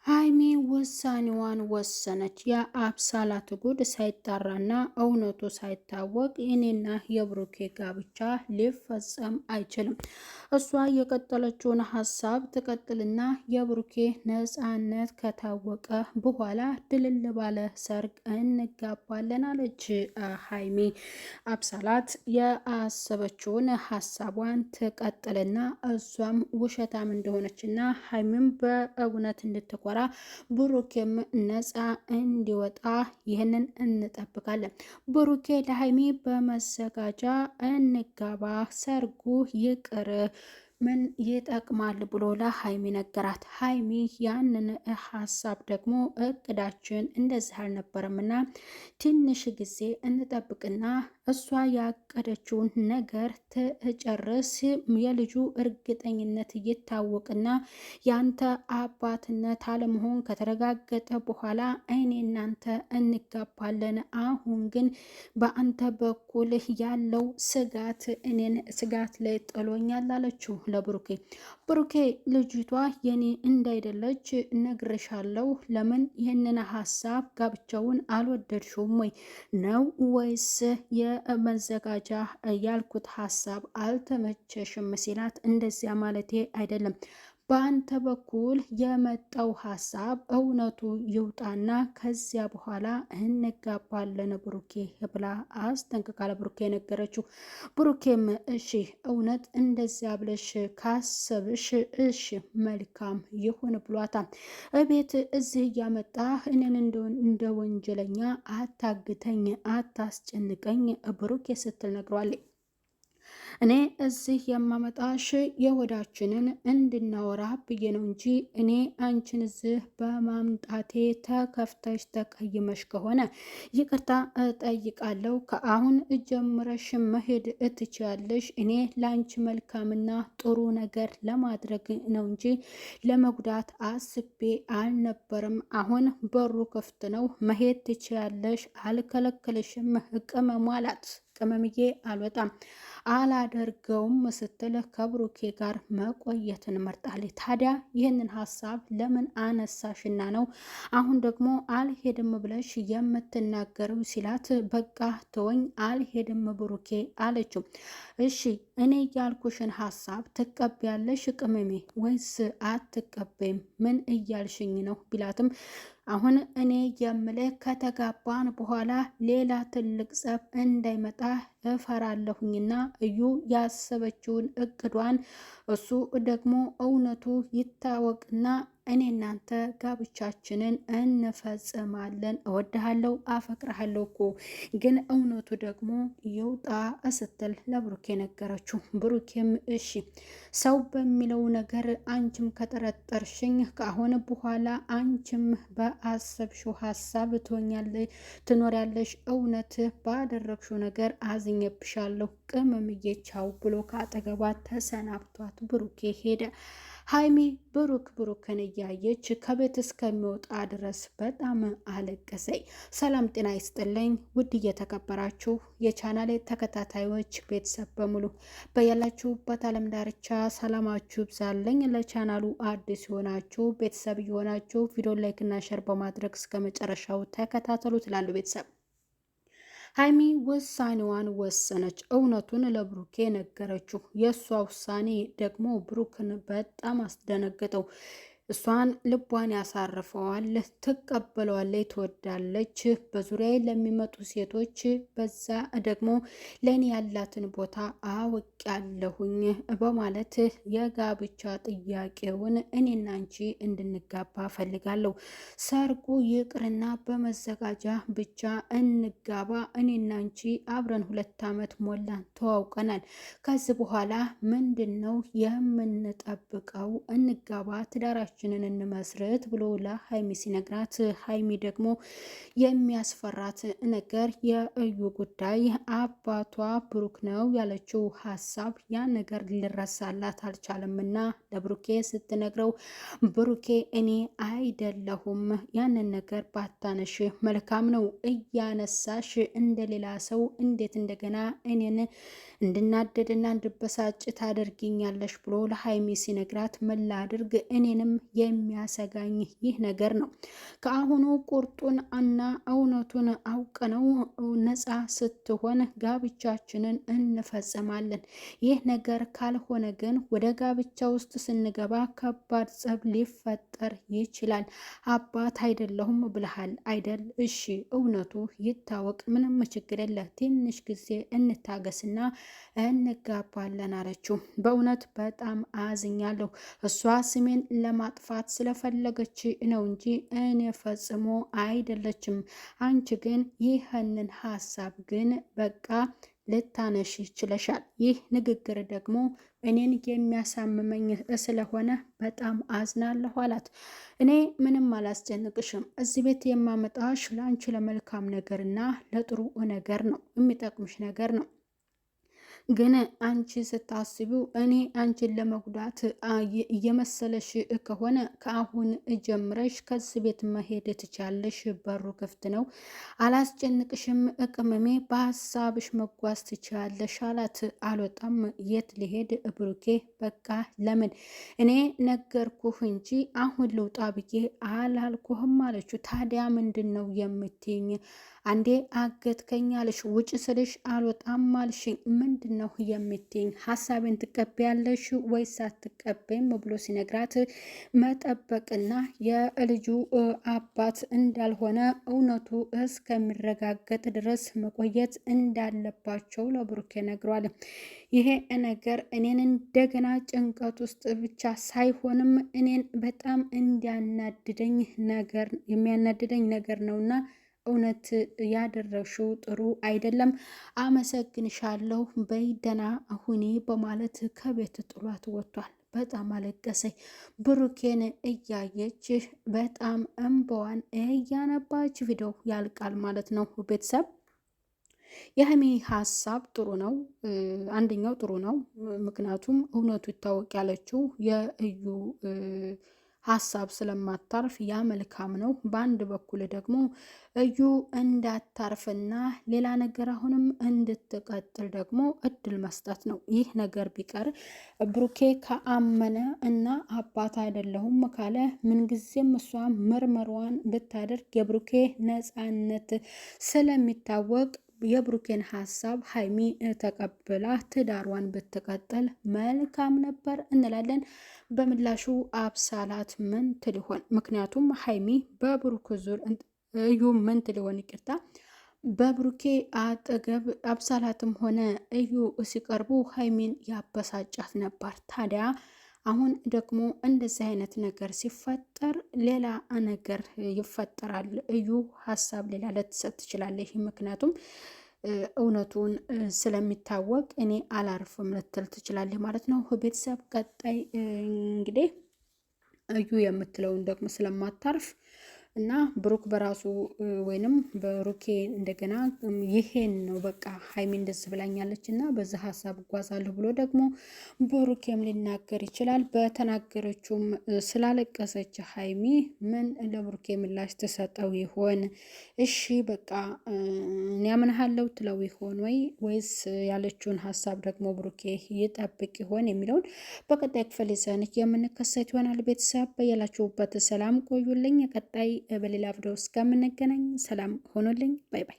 ሀይሚ ውሳኔዋን ወሰነች። የአብሳላት ጉድ ሳይጣራና እውነቱ ሳይታወቅ የኔና የብሩኬ ጋብቻ ሊፈጸም አይችልም። እሷ የቀጠለችውን ሀሳብ ትቀጥልና የብሩኬ ነፃነት ከታወቀ በኋላ ድልል ባለ ሰርግ እንጋባለን አለች ሀይሚ። አብሳላት የአሰበችውን ሀሳቧን ትቀጥልና እሷም ውሸታም እንደሆነችና ሀይሚም በእውነት እንድትኮራ ብሩኬም ነፃ እንዲወጣ ይህንን እንጠብቃለን። ብሩኬ ለሀይሚ በመዘጋጃ እንጋባ፣ ሰርጉ ይቅር ምን ይጠቅማል ብሎ ለሀይሚ ነገራት። ሀይሚ ያንን ሀሳብ ደግሞ እቅዳችን እንደዚህ አልነበረምና ትንሽ ጊዜ እንጠብቅና እሷ ያቀደችውን ነገር ትጨርስ፣ የልጁ እርግጠኝነት ይታወቅና ያንተ አባትነት አለመሆን ከተረጋገጠ በኋላ እኔ እናንተ እንጋባለን። አሁን ግን በአንተ በኩል ያለው ስጋት እኔን ስጋት ላይ ጥሎኛል አለችው ለብሩኬ። ብሩኬ ልጅቷ የኔ እንዳይደለች ነግርሻለሁ። ለምን ይህንን ሀሳብ ጋብቻውን አልወደድሽውም ወይ ነው ወይስ የመዘጋጃ ያልኩት ሀሳብ አልተመቸሽም ሲላት፣ እንደዚያ ማለቴ አይደለም በአንተ በኩል የመጣው ሀሳብ እውነቱ ይውጣና ከዚያ በኋላ እንጋባለን ብሩኬ ብላ አስጠንቅቃ ለብሩኬ ነገረችው። ብሩኬም እሺ እውነት እንደዚያ ብለሽ ካሰብሽ እሺ መልካም ይሁን ብሏታል። እቤት እዚህ እያመጣ እኔን እንደ ወንጀለኛ አታግተኝ፣ አታስጨንቀኝ ብሩኬ ስትል ነግሯለች። እኔ እዚህ የማመጣሽ የሆዳችንን እንድናወራ ብዬ ነው እንጂ እኔ አንቺን እዚህ በማምጣቴ ተከፍተሽ ተቀይመሽ ከሆነ ይቅርታ እጠይቃለሁ። ከአሁን ጀምረሽ መሄድ እትችያለሽ። እኔ ለአንቺ መልካምና ጥሩ ነገር ለማድረግ ነው እንጂ ለመጉዳት አስቤ አልነበረም። አሁን በሩ ክፍት ነው፣ መሄድ ትችያለሽ፣ አልከለክልሽም ቅመሙ አላት። ቅመምዬ አልወጣም አላደርገውም ስትል ከብሩኬ ጋር መቆየትን መርጣለች። ታዲያ ይህንን ሀሳብ ለምን አነሳሽና ነው አሁን ደግሞ አልሄድም ብለሽ የምትናገረው ሲላት፣ በቃ ተወኝ አልሄድም ብሩኬ አለችው። እሺ እኔ ያልኩሽን ሀሳብ ትቀበያለሽ ቅመሜ ወይስ አትቀበይም? ምን እያልሽኝ ነው ቢላትም አሁን እኔ የምልህ ከተጋባን በኋላ ሌላ ትልቅ ጸብ እንዳይመጣ እፈራለሁኝና እዩ ያሰበችውን እቅዷን እሱ ደግሞ እውነቱ ይታወቅና እኔ እናንተ ጋብቻችንን እንፈጽማለን። እወድሃለሁ፣ አፈቅርሃለሁ እኮ ግን እውነቱ ደግሞ ይውጣ ስትል ለብሩኬ ነገረችው። ብሩኬም እሺ ሰው በሚለው ነገር አንቺም ከጠረጠርሽኝ ከአሁን በኋላ አንቺም በአሰብሽው ሀሳብ ትኖሪያለሽ። እውነት ባደረግሽው ነገር አዝኜብሻለሁ ቅመምዬ ቻው ብሎ ከአጠገቧ ተሰናብቷት ብሩኬ ሄደ። ሀይሚ ብሩክን እያየች ከቤት እስከሚወጣ ድረስ በጣም አለቀሰኝ። ሰላም ጤና ይስጥልኝ ውድ እየተከበራችሁ የቻናሌ ተከታታዮች ቤተሰብ በሙሉ በያላችሁበት ዓለም ዳርቻ ሰላማችሁ ይብዛልኝ። ለቻናሉ አዲስ የሆናችሁ ቤተሰብ የሆናችሁ ቪዲዮ ላይክ እና ሸር በማድረግ እስከ መጨረሻው ተከታተሉ ትላሉ ቤተሰብ። ሀይሚ ውሳኔዋን ወሰነች። እውነቱን ለብሩኬ ነገረችው። የእሷ ውሳኔ ደግሞ ብሩክን በጣም አስደነገጠው። እሷን ልቧን ያሳርፈዋል፣ ትቀበለዋለች፣ ትወዳለች። በዙሪያ ለሚመጡ ሴቶች በዛ ደግሞ ለእኔ ያላትን ቦታ አውቄያለሁኝ በማለት የጋብቻ ጥያቄውን እኔና አንቺ እንድንጋባ ፈልጋለሁ። ሰርጉ ይቅርና በመዘጋጃ ብቻ እንጋባ። እኔና አንቺ አብረን 2 ዓመት ሞላን፣ ተዋውቀናል። ከዚህ በኋላ ምንድን ነው የምንጠብቀው? እንጋባ፣ ትዳራችን እንመስረት ብሎ ለሀይሚ ሲነግራት፣ ሀይሚ ደግሞ የሚያስፈራት ነገር የእዩ ጉዳይ አባቷ ብሩክ ነው ያለችው ሀሳብ ያ ነገር ሊረሳላት አልቻለምና ለብሩኬ ስትነግረው፣ ብሩኬ እኔ አይደለሁም ያንን ነገር ባታነሽ መልካም ነው፣ እያነሳሽ እንደሌላ ሰው እንዴት እንደገና እኔን እንድናደድና እንድበሳጭ ታደርጊኛለሽ ብሎ ለሀይሚ ሲነግራት፣ ምን ላድርግ እኔንም የሚያሰጋኝ ይህ ነገር ነው። ከአሁኑ ቁርጡን እና እውነቱን አውቀነው ነፃ ስትሆን ጋብቻችንን እንፈጽማለን። ይህ ነገር ካልሆነ ግን ወደ ጋብቻ ውስጥ ስንገባ ከባድ ጸብ ሊፈጠር ይችላል። አባት አይደለሁም ብለሃል አይደል? እሺ እውነቱ ይታወቅ፣ ምንም ችግር የለ፣ ትንሽ ጊዜ እንታገስና እንጋባለን አለችው። በእውነት በጣም አዝኛለሁ። እሷ ስሜን ለማጥፋት ስለፈለገች ነው እንጂ እኔ ፈጽሞ አይደለችም። አንቺ ግን ይህንን ሀሳብ ግን በቃ ልታነሽ ይችለሻል። ይህ ንግግር ደግሞ እኔን የሚያሳምመኝ ስለሆነ በጣም አዝናለሁ አላት። እኔ ምንም አላስጨንቅሽም። እዚህ ቤት የማመጣሽ ለአንቺ ለመልካም ነገርና ለጥሩ ነገር ነው፣ የሚጠቅምሽ ነገር ነው። ግን አንቺ ስታስቢው እኔ አንቺን ለመጉዳት እየመሰለሽ ከሆነ ከአሁን ጀምረሽ ከዚህ ቤት መሄድ ትቻለሽ። በሩ ክፍት ነው። አላስጨንቅሽም ቅመሜ፣ በሀሳብሽ መጓዝ ትችያለሽ አላት። አልወጣም። የት ሊሄድ ብሩኬ? በቃ ለምን እኔ ነገርኩህ እንጂ አሁን ልውጣ ብዬ አላልኩህም አለችው። ታዲያ ምንድን ነው የምትይኝ? አንዴ አገትከኝ አልሽ፣ ውጭ ስልሽ አልወጣም አልሽኝ። ምንድን ነው የምትይኝ? ሀሳቤን ትቀበያለሽ ወይስ አትቀበይም ብሎ ሲነግራት መጠበቅና የልጁ አባት እንዳልሆነ እውነቱ እስከሚረጋገጥ ድረስ መቆየት እንዳለባቸው ለብሩኬ ነግሯል። ይሄ ነገር እኔን እንደገና ጭንቀት ውስጥ ብቻ ሳይሆንም እኔን በጣም የሚያናድደኝ ነገር ነውና እውነት ያደረግሽው ጥሩ አይደለም፣ አመሰግንሻለሁ፣ በይ ደህና ሁኒ በማለት ከቤት ጥሏት ወጥቷል። በጣም አለቀሰኝ። ብሩኬን እያየች በጣም እንባዋን እያነባች ቪዲዮ ያልቃል ማለት ነው። ቤተሰብ የሀይሚ ሀሳብ ጥሩ ነው። አንደኛው ጥሩ ነው፣ ምክንያቱም እውነቱ ይታወቅ ያለችው የእዩ ሀሳብ ስለማታርፍ ያ መልካም ነው። በአንድ በኩል ደግሞ እዩ እንዳታርፍና ሌላ ነገር አሁንም እንድትቀጥል ደግሞ እድል መስጠት ነው። ይህ ነገር ቢቀር ብሩኬ ከአመነ እና አባት አይደለሁም ካለ ምንጊዜም እሷ ምርመሯን ብታደርግ የብሩኬ ነፃነት ስለሚታወቅ የብሩኬን ሀሳብ ሀይሚ ተቀብላ ትዳሯን ብትቀጥል መልካም ነበር እንላለን። በምላሹ አብሳላት ምን ትልሆን? ምክንያቱም ሀይሚ በብሩክ ዙር እዩ ምን ትልሆን? ይቅርታ፣ በብሩኬ አጠገብ አብሳላትም ሆነ እዩ ሲቀርቡ ሀይሚን ያበሳጫት ነበር። ታዲያ አሁን ደግሞ እንደዚህ አይነት ነገር ሲፈጠር ሌላ ነገር ይፈጠራል። እዩ ሀሳብ ሌላ ልትሰጥ ትችላለች። ምክንያቱም እውነቱን ስለሚታወቅ እኔ አላርፍም ልትል ትችላለች ማለት ነው። ቤተሰብ ቀጣይ እንግዲህ እዩ የምትለውን ደግሞ ስለማታርፍ እና ብሩክ በራሱ ወይንም በሩኬ እንደገና ይሄን ነው በቃ ሀይሚ እንደዚህ ብላኛለች እና በዛ ሀሳብ እጓዛለሁ ብሎ ደግሞ ብሩኬም ሊናገር ይችላል። በተናገረችውም ስላለቀሰች ሀይሚ ምን ለብሩኬ ምላሽ ትሰጠው ይሆን? እሺ በቃ እኔ አምንሃለሁ ትለው ይሆን ወይስ ያለችውን ሀሳብ ደግሞ ብሩኬ ይጠብቅ ይሆን የሚለውን በቀጣይ ክፍል ይዘን የምንከሰት ይሆናል። ቤተሰብ በያላችሁበት ሰላም ቆዩልኝ። ቀጣይ በሌላ ቪዲዮ እስከምንገናኝ ሰላም ሆኖልኝ፣ ባይ ባይ።